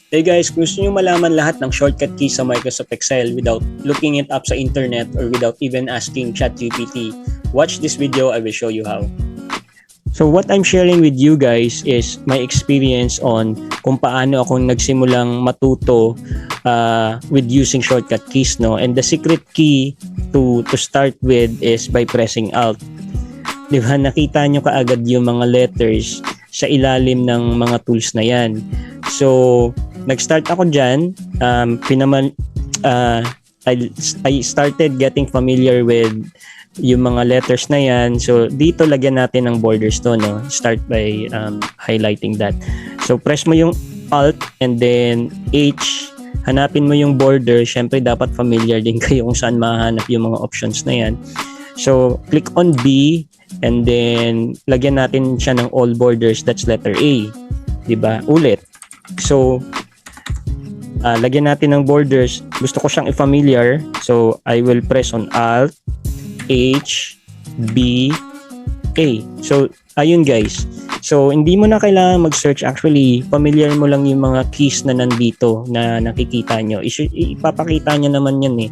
Hey guys, kung gusto nyo malaman lahat ng shortcut keys sa Microsoft Excel without looking it up sa internet or without even asking ChatGPT, watch this video. I will show you how. So what I'm sharing with you guys is my experience on kung paano ako nagsimulang matuto with using shortcut keys, no? And the secret key to start with is by pressing Alt. Di ba, nakita nyo kaagad yung mga letters sa ilalim ng mga tools na yan. So, nag-start ako dyan. I started getting familiar with yung mga letters na yan. So, dito lagyan natin ng borders to, no? Start by highlighting that. So, press mo yung Alt and then H. Hanapin mo yung border. Siyempre, dapat familiar din kayo kung saan mahanap yung mga options na yan. So, click on B and then lagyan natin siya ng all borders. That's letter A. Diba? Ulit. So, lagyan natin ng borders. Gusto ko siyang i-familiar. So, I will press on Alt, H, B, A. So, ayun guys. So, hindi mo na kailangan mag-search. Actually, familiar mo lang yung mga keys na nandito na nakikita nyo. Ipapakita nyo naman yan eh.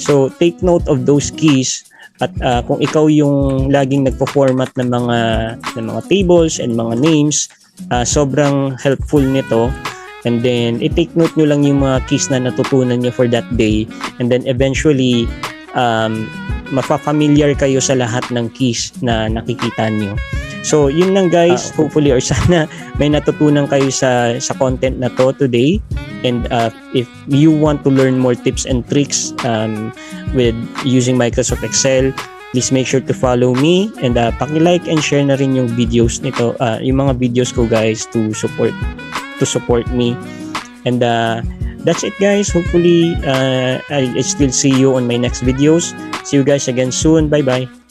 So, take note of those keys. At kung ikaw yung laging nagpo-format ng mga tables and mga names, sobrang helpful nito. And then, i-take note nyo lang yung mga keys na natutunan nyo for that day. And then, eventually, mapafamiliar kayo sa lahat ng keys na nakikita nyo. So, yun lang guys. Hopefully, or sana may natutunan kayo sa content na to today. And if you want to learn more tips and tricks with using Microsoft Excel, please make sure to follow me and paki-like and share na rin yung videos nito, yung mga videos ko guys to support me. And that's it guys. Hopefully I still see you on my next videos. See you guys again soon. Bye bye.